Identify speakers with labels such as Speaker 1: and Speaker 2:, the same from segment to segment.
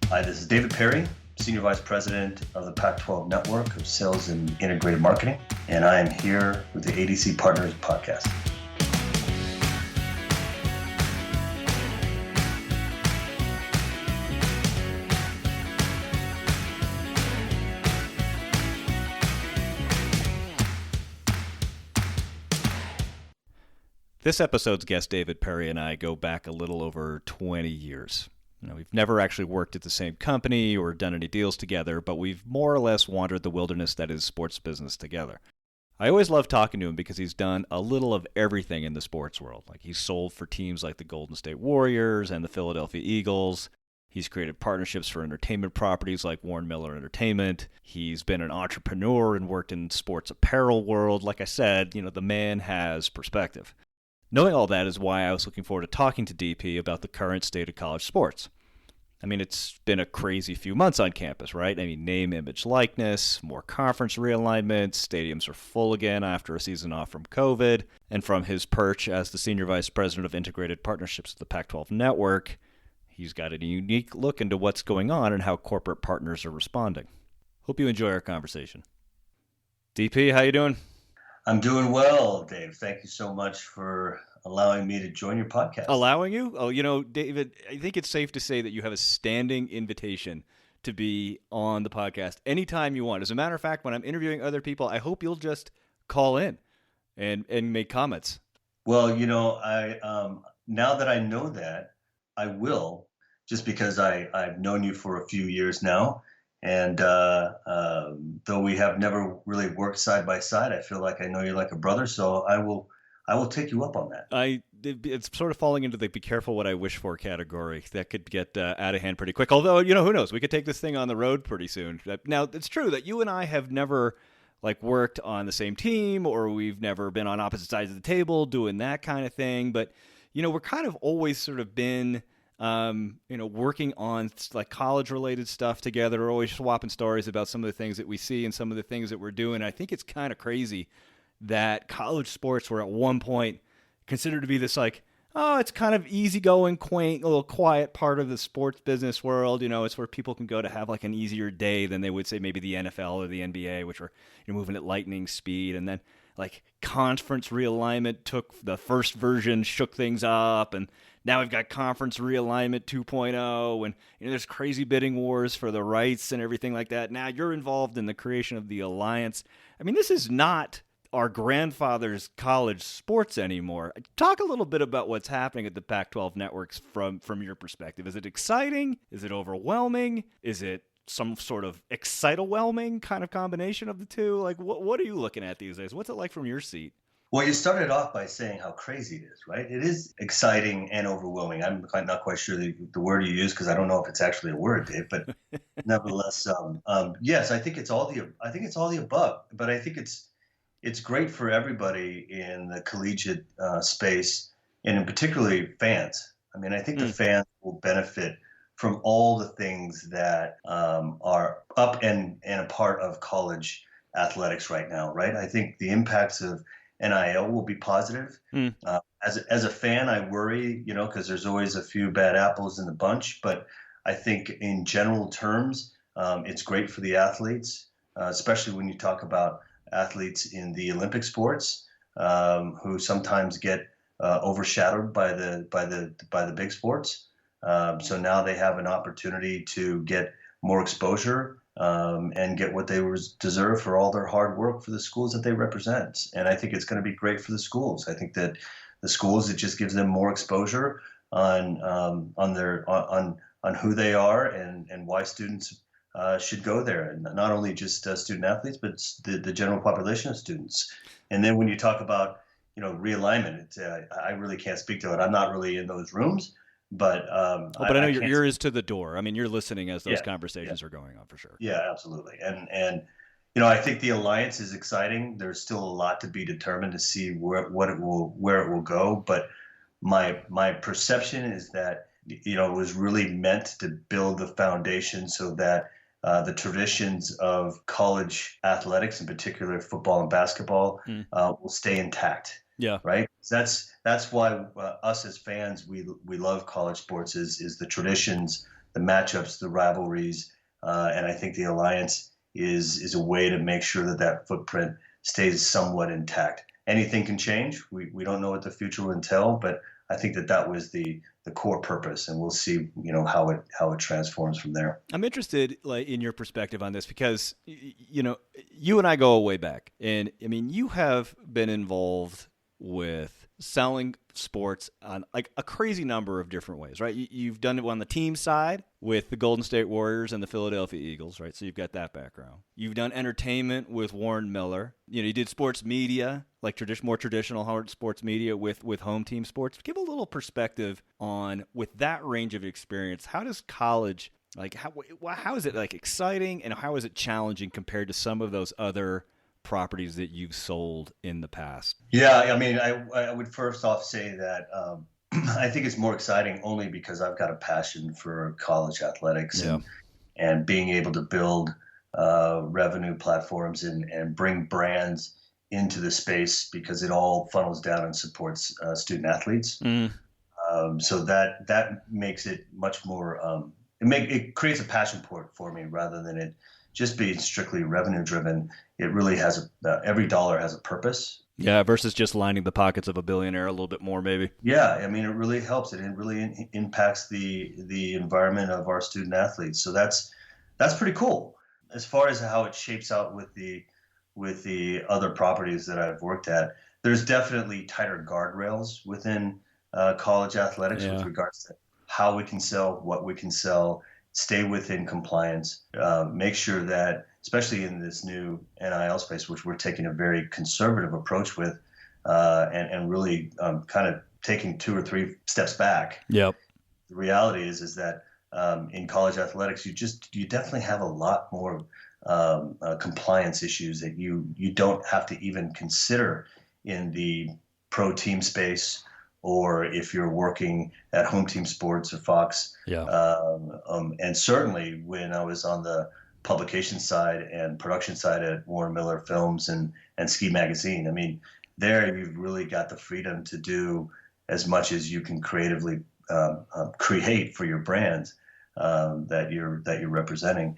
Speaker 1: Hi, this is David Perry, Senior Vice President of the Pac-12 Network of Sales and Integrated Marketing, and I am here with the ADC Partners Podcast.
Speaker 2: This episode's guest, David Perry, and I go back a little over 20 years. We've never actually worked at the same company or done any deals together, but we've more or less wandered the wilderness that is sports business together. I always love talking to him because he's done a little of everything in the sports world. Like he's sold for teams like the Golden State Warriors and the Philadelphia Eagles. He's created partnerships for entertainment properties like Warren Miller Entertainment. He's been an entrepreneur and worked in sports apparel world. Like I said, the man has perspective. Knowing all that is why I was looking forward to talking to DP about the current state of college sports. It's been a crazy few months on campus, right? Name, image, likeness, more conference realignments, stadiums are full again after a season off from COVID, and from his perch as the Senior Vice President of Integrated Partnerships at the Pac-12 Network, he's got a unique look into what's going on and how corporate partners are responding. Hope you enjoy our conversation. DP, how you doing?
Speaker 1: I'm doing well, Dave. Thank you so much for allowing me to join your podcast.
Speaker 2: Allowing you? Oh, David, I think it's safe to say that you have a standing invitation to be on the podcast anytime you want. As a matter of fact, when I'm interviewing other people, I hope you'll just call in and make comments.
Speaker 1: Well, I now that I know that, I will, just because I've known you for a few years now. And though we have never really worked side by side, I feel like I know you like a brother. So I will take you up on that.
Speaker 2: It's sort of falling into the be careful what I wish for category. That could get out of hand pretty quick. Although, who knows? We could take this thing on the road pretty soon. Now, it's true that you and I have never worked on the same team, or we've never been on opposite sides of the table doing that kind of thing. But, we're kind of always sort of been working on college related stuff together. We're always swapping stories about some of the things that we see and some of the things that we're doing. I think it's kind of crazy that college sports were at one point considered to be this it's kind of easygoing, quaint, a little quiet part of the sports business world. It's where people can go to have an easier day than they would say maybe the NFL or the NBA, which are moving at lightning speed. And then conference realignment took the first version, shook things up, and now we've got conference realignment 2.0, and there's crazy bidding wars for the rights and everything like that. Now you're involved in the creation of the alliance. This is not our grandfather's college sports anymore. Talk a little bit about what's happening at the Pac-12 networks from your perspective. Is it exciting? Is it overwhelming? Is it some sort of excitowhelming kind of combination of the two? What are you looking at these days? What's it like from your seat?
Speaker 1: Well, you started off by saying how crazy it is, right? It is exciting and overwhelming. I'm not quite sure the word you use because I don't know if it's actually a word, Dave. But nevertheless, yes, I think it's all the above. But I think it's great for everybody in the collegiate space, and in particularly fans. I think the fans will benefit from all the things that are up and a part of college athletics right now, right? I think the impacts of NIL will be positive. As a fan, I worry, because there's always a few bad apples in the bunch. But I think in general terms, it's great for the athletes, especially when you talk about athletes in the Olympic sports who sometimes get overshadowed by the big sports. So now they have an opportunity to get more exposure and get what they deserve for all their hard work for the schools that they represent. And I think it's going to be great for the schools. I think that the schools, it just gives them more exposure on who they are and why students should go there, and not only just student athletes, but the general population of students. And then when you talk about realignment, I really can't speak to it. I'm not really in those rooms, but
Speaker 2: but I know your ear is to the door. You're listening as those conversations are going on for sure.
Speaker 1: Yeah, absolutely. And I think the alliance is exciting. There's still a lot to be determined to see where it will go. But my perception is that it was really meant to build the foundation so that the traditions of college athletics, in particular football and basketball, will stay intact.
Speaker 2: Yeah.
Speaker 1: Right. That's why us as fans, we love college sports is the traditions the matchups, the rivalries, and I think the alliance is a way to make sure that that footprint stays somewhat intact. Anything can change. We don't know what the future will entail, but I think that that was the core purpose, and we'll see, how it transforms from there.
Speaker 2: I'm interested, like, in your perspective on this because, you and I go way back, and I mean, you have been involved with selling sports on like a crazy number of different ways, right? You've done it on the team side with the Golden State Warriors and the Philadelphia Eagles, right? So you've got that background. You've done entertainment with Warren Miller. You did sports media, like more traditional hard sports media with home team sports. Give a little perspective on, with that range of experience, how does college, like, how is it like exciting and how is it challenging compared to some of those other properties that you've sold in the past?
Speaker 1: Yeah, I mean, I would first off say that I think it's more exciting only because I've got a passion for college athletics, and being able to build revenue platforms and bring brands into the space, because it all funnels down and supports student athletes. So that makes it much more. It creates a passion for me rather than it just being strictly revenue driven. It really has every dollar has a purpose.
Speaker 2: Yeah, versus just lining the pockets of a billionaire a little bit more, maybe.
Speaker 1: Yeah, I mean, it really helps. It really impacts the environment of our student athletes. So that's pretty cool. As far as how it shapes out with the other properties that I've worked at, there's definitely tighter guardrails within college athletics with regards to how we can sell, what we can sell, stay within compliance, make sure that, especially in this new NIL space, which we're taking a very conservative approach with, and really kind of taking 2 or 3 steps back.
Speaker 2: Yep.
Speaker 1: The reality is that in college athletics, you definitely have a lot more compliance issues that you don't have to even consider in the pro team space, or if you're working at Home Team Sports or Fox. And certainly when I was on the publication side and production side at Warren Miller Films and Ski Magazine, I mean, there you've really got the freedom to do as much as you can creatively create for your brand that you're representing.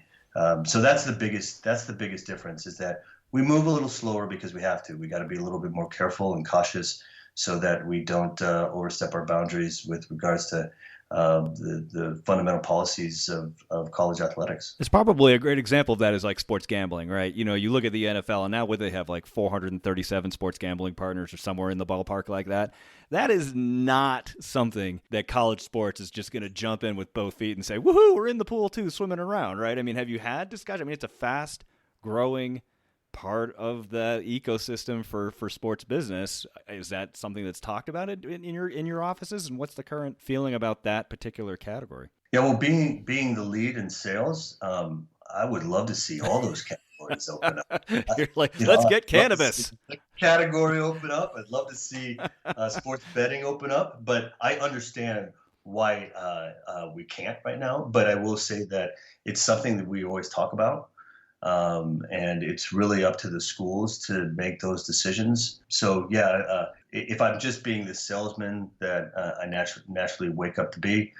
Speaker 1: So that's the biggest difference, is that we move a little slower because we have to. We got to be a little bit more careful and cautious so that we don't overstep our boundaries with regards to the fundamental policies of college athletics.
Speaker 2: It's probably a great example of that is like sports gambling, right? You look at the NFL, and now would they have like 437 sports gambling partners or somewhere in the ballpark like that? That is not something that college sports is just going to jump in with both feet and say, woohoo, we're in the pool too, swimming around, right? I mean, have you had discussion? I mean, it's a fast growing part of the ecosystem for sports business. Is that something that's talked about in your offices, and what's the current feeling about that particular category?
Speaker 1: Yeah, well, being the lead in sales, I would love to see all those categories open up.
Speaker 2: You're like, let's get cannabis
Speaker 1: category open up. I'd love to see sports betting open up, but I understand why we can't right now. But I will say that it's something that we always talk about. And it's really up to the schools to make those decisions. So if I'm just being the salesman that I naturally wake up to be,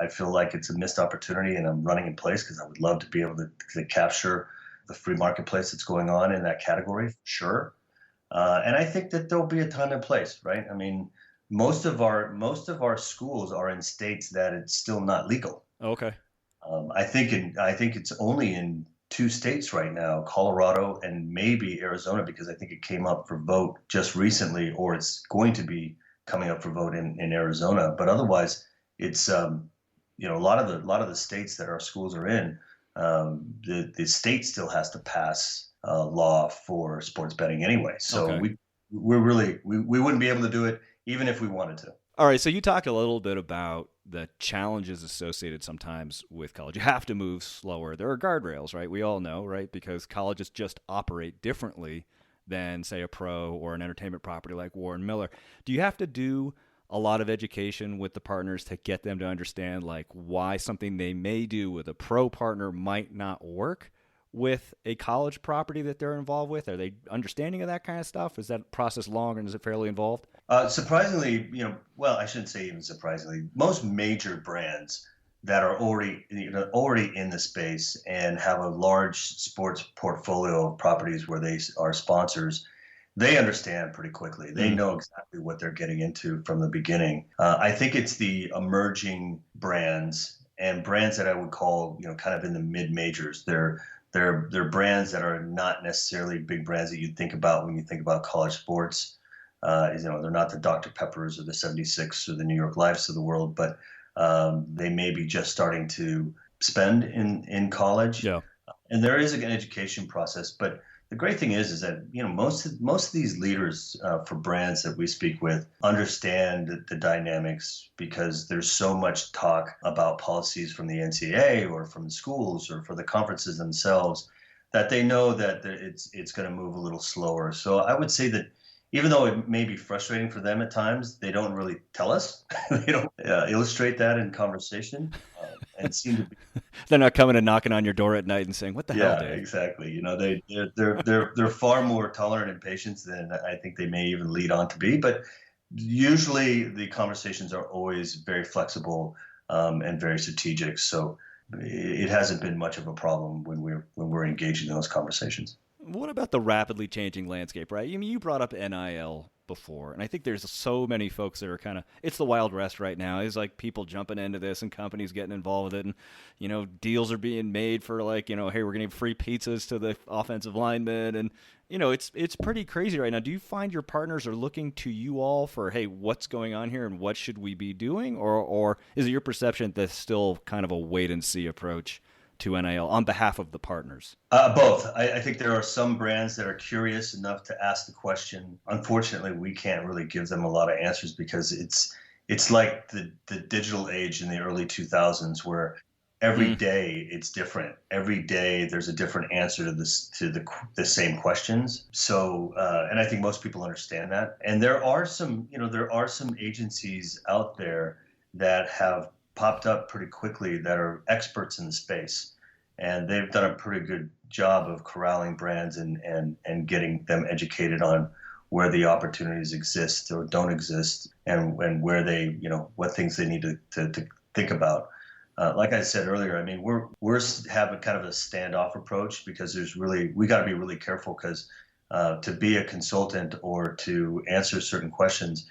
Speaker 1: I feel like it's a missed opportunity, and I'm running in place because I would love to be able to capture the free marketplace that's going on in that category, for sure. And I think that there'll be a time and place, right? I mean, most of our schools are in states that it's still not legal.
Speaker 2: Okay.
Speaker 1: I think it's only in 2 states right now, Colorado and maybe Arizona, because I think it came up for vote just recently, or it's going to be coming up for vote in Arizona. But otherwise, it's a lot of the states that our schools are in, the state still has to pass law for sports betting anyway. So we wouldn't be able to do it even if we wanted to.
Speaker 2: All right, so you talked a little bit about the challenges associated sometimes with college. You have to move slower. There are guardrails, right? We all know, right? Because colleges just operate differently than, say, a pro or an entertainment property like Warren Miller. Do you have to do a lot of education with the partners to get them to understand, like, why something they may do with a pro partner might not work with a college property that they're involved with? Are they understanding of that kind of stuff? Is that process long, and is it fairly involved?
Speaker 1: Surprisingly, well, I shouldn't say even surprisingly, most major brands that are already in the space and have a large sports portfolio of properties where they are sponsors, they understand pretty quickly. They
Speaker 2: Mm.
Speaker 1: know exactly what they're getting into from the beginning. I think it's the emerging brands and brands that I would call, kind of in the mid majors. They're brands that are not necessarily big brands that you think about when you think about college sports. They're not the Dr. Peppers or the 76 or the New York Lifes of the world, but they may be just starting to spend in college,
Speaker 2: Yeah.
Speaker 1: and there is an education process. But the great thing is that most of these leaders for brands that we speak with understand the dynamics, because there's so much talk about policies from the NCAA or from the schools or for the conferences themselves, that they know that it's going to move a little slower. So I would say that even though it may be frustrating for them at times, they don't really tell us. They don't illustrate that in conversation, and seem to be.
Speaker 2: They're not coming and knocking on your door at night and saying, "What the hell,
Speaker 1: Yeah,
Speaker 2: Dave?"
Speaker 1: exactly. They're far more tolerant and patient than I think they may even lead on to be. But usually the conversations are always very flexible, and very strategic. So it hasn't been much of a problem when we're engaging in those conversations.
Speaker 2: What about the rapidly changing landscape, right? You brought up NIL before, and I think there's so many folks that are kind of, it's the Wild West right now. It's like people jumping into this and companies getting involved with it, and deals are being made for, like, hey, we're going to give free pizzas to the offensive linemen, and it's pretty crazy right now. Do you find your partners are looking to you all for, hey, what's going on here and what should we be doing, or is it your perception that's still kind of a wait and see approach to NIL on behalf of the partners?
Speaker 1: Both. I think there are some brands that are curious enough to ask the question. Unfortunately, we can't really give them a lot of answers, because it's like the digital age in the early 2000s, where every
Speaker 2: Mm.
Speaker 1: day it's different. Every day there's a different answer to the same questions. So, and I think most people understand that. And there are some agencies out there that have popped up pretty quickly that are experts in the space, and they've done a pretty good job of corralling brands and getting them educated on where the opportunities exist or don't exist, and where they, what things they need to think about. Like I said earlier, I mean, we're having kind of a standoff approach, because we got to be really careful, because to be a consultant or to answer certain questions,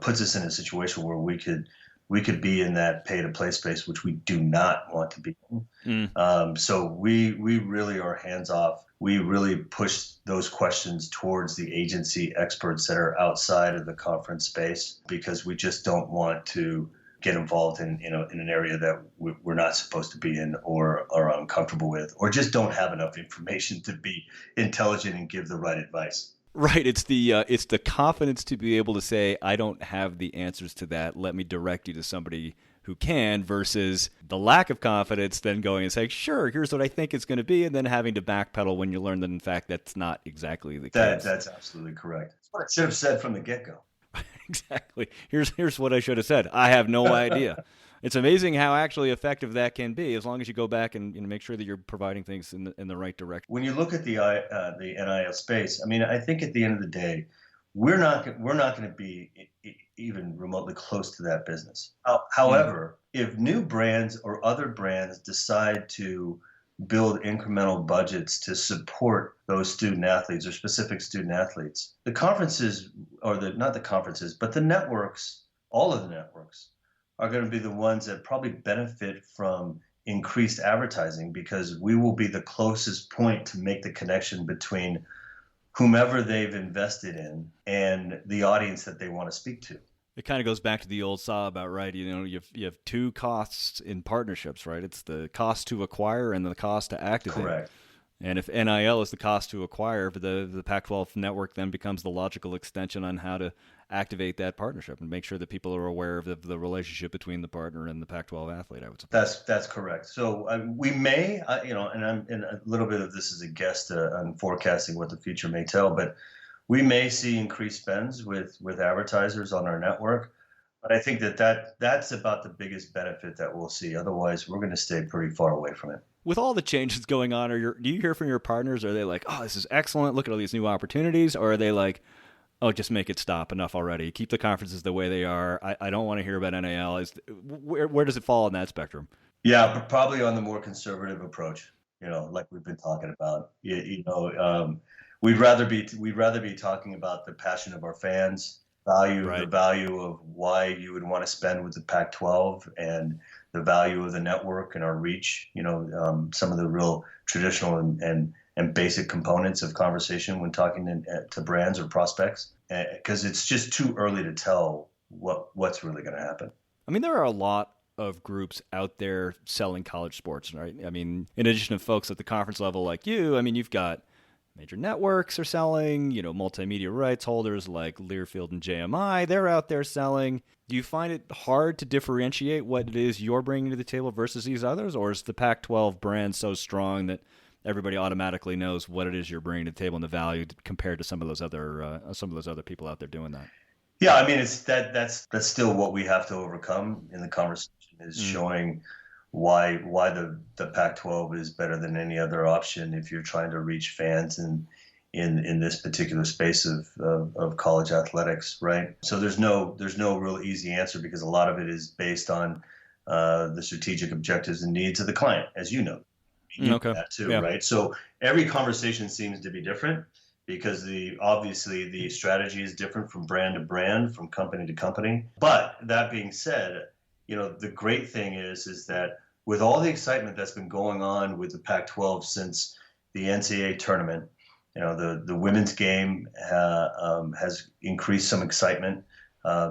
Speaker 1: puts us in a situation where we could be in that pay to play space, which we do not want to be in.
Speaker 2: Mm.
Speaker 1: So we really are hands off. We really push those questions towards the agency experts that are outside of the conference space, because we just don't want to get involved in an area that we're not supposed to be in, or are uncomfortable with, or just don't have enough information to be intelligent and give the right advice.
Speaker 2: Right. It's the confidence to be able to say, I don't have the answers to that. Let me direct you to somebody who can, versus the lack of confidence then going and saying, sure, here's what I think it's going to be, and then having to backpedal when you learn that in fact that's not exactly the case.
Speaker 1: That's absolutely correct. That's what I should have said from the get go.
Speaker 2: Exactly. Here's what I should have said. I have no idea. It's amazing how actually effective that can be, as long as you go back and make sure that you're providing things in the right direction.
Speaker 1: When you look at the NIL space, I mean, I think at the end of the day, we're not going to be even remotely close to that business.
Speaker 2: Mm.
Speaker 1: However, if new brands or other brands decide to build incremental budgets to support those student athletes or specific student athletes, the conferences, or not the conferences, but the networks, all of the networks, are going to be the ones that probably benefit from increased advertising, because we will be the closest point to make the connection between whomever they've invested in and the audience that they want to speak to.
Speaker 2: It kind of goes back to the old saw about, right? You have two costs in partnerships, right? It's the cost to acquire and the cost to activate.
Speaker 1: Correct.
Speaker 2: And if NIL is the cost to acquire, the Pac-12 Network then becomes the logical extension on how to activate that partnership and make sure that people are aware of the relationship between the partner and the Pac-12 athlete, I would say.
Speaker 1: That's correct. So we may, and a little bit of this is a guess on forecasting what the future may tell, but we may see increased spends with advertisers on our network. But I think that's about the biggest benefit that we'll see. Otherwise, we're going to stay pretty far away from it.
Speaker 2: With all the changes going on, do you hear from your partners? Are they like, oh, this is excellent, look at all these new opportunities? Or are they like, oh, just make it stop, enough already, keep the conferences the way they are, I don't want to hear about NIL? Where does it fall on that spectrum?
Speaker 1: Yeah, but probably on the more conservative approach, like we've been talking about. We'd rather be talking about the passion of our fans, the
Speaker 2: Right.
Speaker 1: value of why you would want to spend with the Pac-12, and the value of the network and our reach. Some of the real traditional and basic components of conversation when talking to brands or prospects, because it's just too early to tell what's really going to happen.
Speaker 2: I mean, there are a lot of groups out there selling college sports, right? I mean, in addition to folks at the conference level like you, I mean, you've got major networks are selling, multimedia rights holders like Learfield and JMI, they're out there selling. Do you find it hard to differentiate what it is you're bringing to the table versus these others, or is the Pac-12 brand so strong that everybody automatically knows what it is you're bringing to the table and the value compared to some of those other people out there doing that?
Speaker 1: Yeah, I mean, it's that's still what we have to overcome in the conversation, is
Speaker 2: Mm.
Speaker 1: showing why the Pac-12 is better than any other option if you're trying to reach fans in this particular space of college athletics, right? So there's no real easy answer, because a lot of it is based on the strategic objectives and needs of the client, as you know. You know
Speaker 2: Okay.
Speaker 1: that too,
Speaker 2: Yeah.
Speaker 1: right? So every conversation seems to be different, because obviously the strategy is different from brand to brand, from company to company. But that being said, the great thing is that with all the excitement that's been going on with the Pac-12 since the NCAA tournament, the women's game has increased some excitement.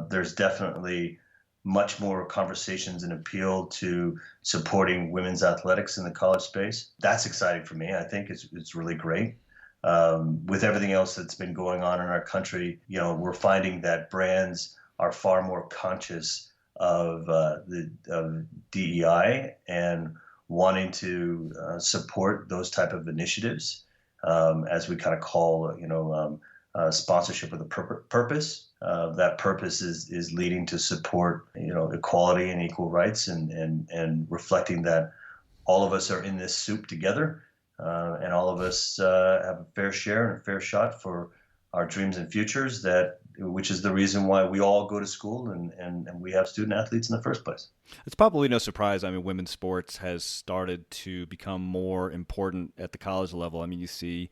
Speaker 1: There's definitely much more conversations and appeal to supporting women's athletics in the college space. That's exciting for me. I think it's really great. With everything else that's been going on in our country, we're finding that brands are far more conscious of DEI and wanting to support those type of initiatives, as we kind of call, sponsorship with a purpose. That purpose is leading to support, equality and equal rights, and reflecting that all of us are in this soup together, and all of us have a fair share and a fair shot for our dreams and futures. Which is the reason why we all go to school, and we have student athletes in the first place.
Speaker 2: It's probably no surprise. I mean, women's sports has started to become more important at the college level. I mean, you see,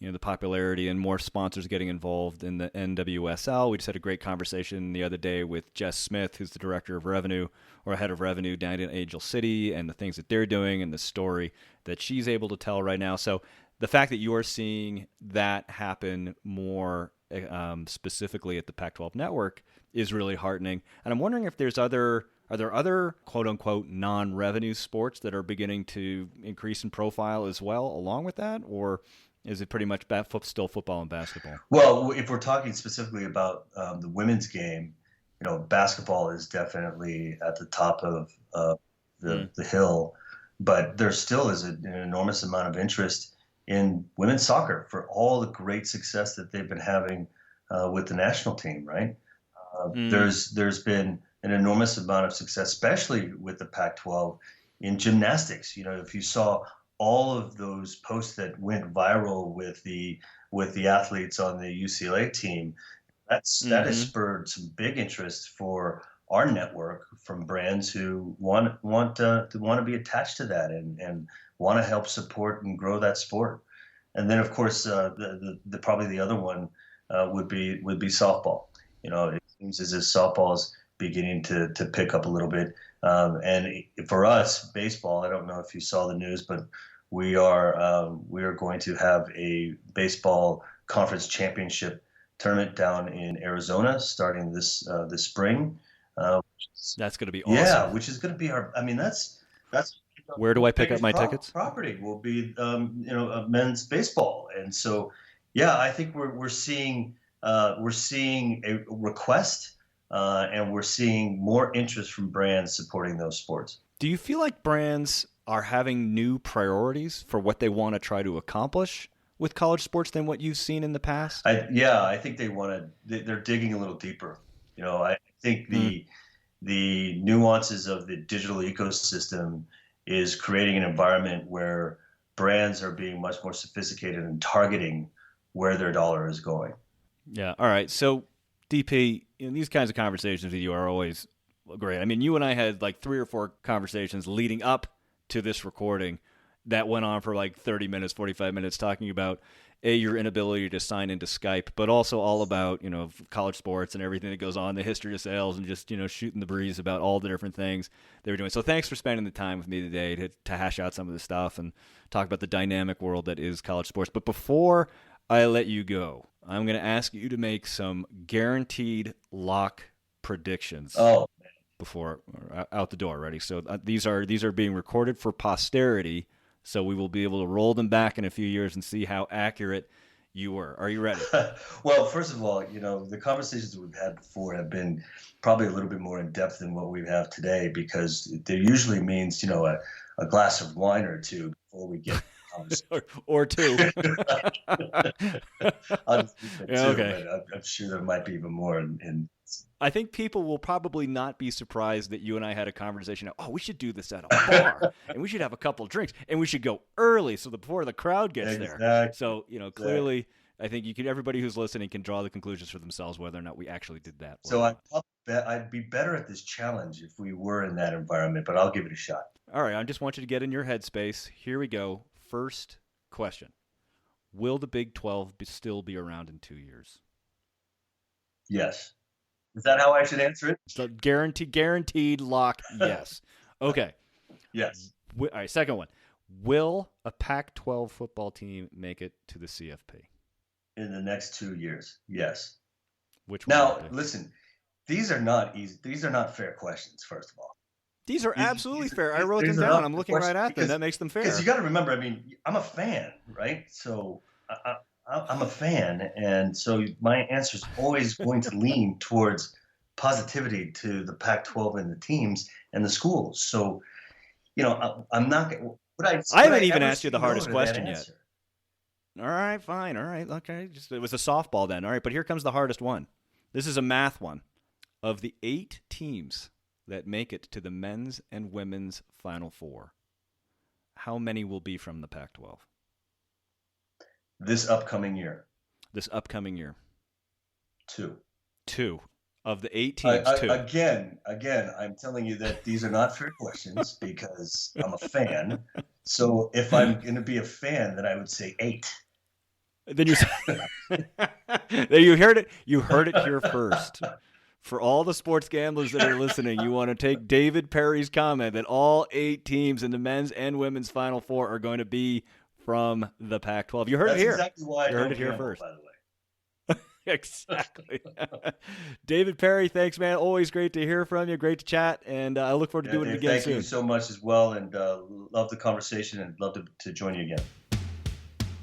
Speaker 2: the popularity and more sponsors getting involved in the NWSL. We just had a great conversation the other day with Jess Smith, who's the director of revenue or head of revenue down in Angel City, and the things that they're doing and the story that she's able to tell right now. So the fact that you're seeing that happen more specifically at the Pac-12 Network is really heartening. And I'm wondering if are there other quote unquote non-revenue sports that are beginning to increase in profile as well along with that, or is it pretty much still football and basketball?
Speaker 1: Well, if we're talking specifically about the women's game, basketball is definitely at the top of
Speaker 2: Mm.
Speaker 1: the hill, but there still is an enormous amount of interest in women's soccer for all the great success that they've been having with the national team, right?
Speaker 2: Mm.
Speaker 1: There's been an enormous amount of success, especially with the Pac-12, in gymnastics. If you saw all of those posts that went viral with the athletes on the UCLA team, that has
Speaker 2: Mm-hmm.
Speaker 1: spurred some big interest for our network from brands who want to be attached to that, and want to help support and grow that sport. And then, of course, the probably the other one would be softball. It seems as if softball is beginning to pick up a little bit. And for us, baseball, I don't know if you saw the news, but we are going to have a baseball conference championship tournament down in Arizona starting this spring. Uh,
Speaker 2: That's going to be
Speaker 1: yeah,
Speaker 2: awesome.
Speaker 1: which is going to be I mean, that's
Speaker 2: Where do
Speaker 1: the
Speaker 2: I pick up
Speaker 1: biggest
Speaker 2: my tickets?
Speaker 1: property will be men's baseball. And so, yeah, I think we're seeing a request, and we're seeing more interest from brands supporting those sports.
Speaker 2: Do you feel like brands are having new priorities for what they want to try to accomplish with college sports than what you've seen in the past?
Speaker 1: I think they're digging a little deeper. I think
Speaker 2: Mm.
Speaker 1: the nuances of the digital ecosystem is creating an environment where brands are being much more sophisticated and targeting where their dollar is going.
Speaker 2: Yeah. All right. So, DP, these kinds of conversations with you are always great. I mean, you and I had like 3 or 4 conversations leading up to this recording that went on for like 30 minutes, 45 minutes, talking about your inability to sign into Skype, but also all about, college sports and everything that goes on, the history of sales, and just, shooting the breeze about all the different things they were doing. So thanks for spending the time with me today to hash out some of this stuff and talk about the dynamic world that is college sports. But before I let you go, I'm going to ask you to make some guaranteed lock predictions before out the door. Ready? So these are being recorded for posterity. So we will be able to roll them back in a few years and see how accurate you were. Are you ready?
Speaker 1: Well, first of all, the conversations we've had before have been probably a little bit more in depth than what we have today, because there usually means, a glass of wine or two before we get
Speaker 2: or 2.
Speaker 1: I'll just leave it 2, okay. But I'm sure there might be even more in
Speaker 2: I think people will probably not be surprised that you and I had a conversation. Oh, we should do this at a bar, and we should have a couple of drinks, and we should go early so before the crowd gets there. So, clearly, I think everybody who's listening can draw the conclusions for themselves whether or not we actually did that.
Speaker 1: So I'd be better at this challenge if we were in that environment, but I'll give it a shot.
Speaker 2: All right, I just want you to get in your headspace. Here we go. First question: will the Big 12 still be around in 2 years?
Speaker 1: Yes. Is that how I should answer it?
Speaker 2: So guaranteed lock, yes. Okay.
Speaker 1: Yes.
Speaker 2: All right, second one. Will a Pac-12 football team make it to the CFP?
Speaker 1: In the next 2 years, yes.
Speaker 2: Which one?
Speaker 1: Now, listen, these are not easy. These are not fair questions, first of all.
Speaker 2: These are absolutely fair. I wrote them down. I'm looking right at them. That makes them fair.
Speaker 1: Because you got to remember, I'm a fan, right? So I'm a fan, and so my answer is always going to lean towards positivity to the Pac-12 and the teams and the schools. So, I'm not. I
Speaker 2: haven't even asked you the hardest question yet. All right, fine. All right, okay. It was a softball then. All right, but here comes the hardest one. This is a math one. Of the 8 teams that make it to the men's and women's Final Four, how many will be from the Pac-12?
Speaker 1: This upcoming year. 2.
Speaker 2: Of the 8 teams, 2.
Speaker 1: Again, I'm telling you that these are not fair questions because I'm a fan. So if I'm going to be a fan, then I would say 8.
Speaker 2: Then you heard it. You heard it here first. For all the sports gamblers that are listening, you want to take David Perry's comment that all 8 teams in the men's and women's Final Four are going to be from the Pac-12. You heard it here. That's
Speaker 1: exactly why I
Speaker 2: heard it here
Speaker 1: gamble,
Speaker 2: first.
Speaker 1: By the way.
Speaker 2: Exactly. David Perry, thanks, man. Always great to hear from you. Great to chat, and I look forward to doing it again soon.
Speaker 1: Thank you so much as well, and love the conversation, and love to join you again.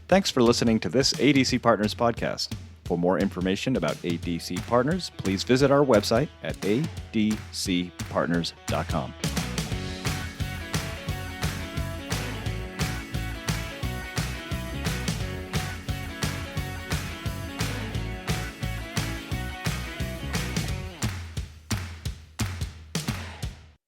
Speaker 2: Thanks for listening to this ADC Partners podcast. For more information about ADC Partners, please visit our website at adcpartners.com.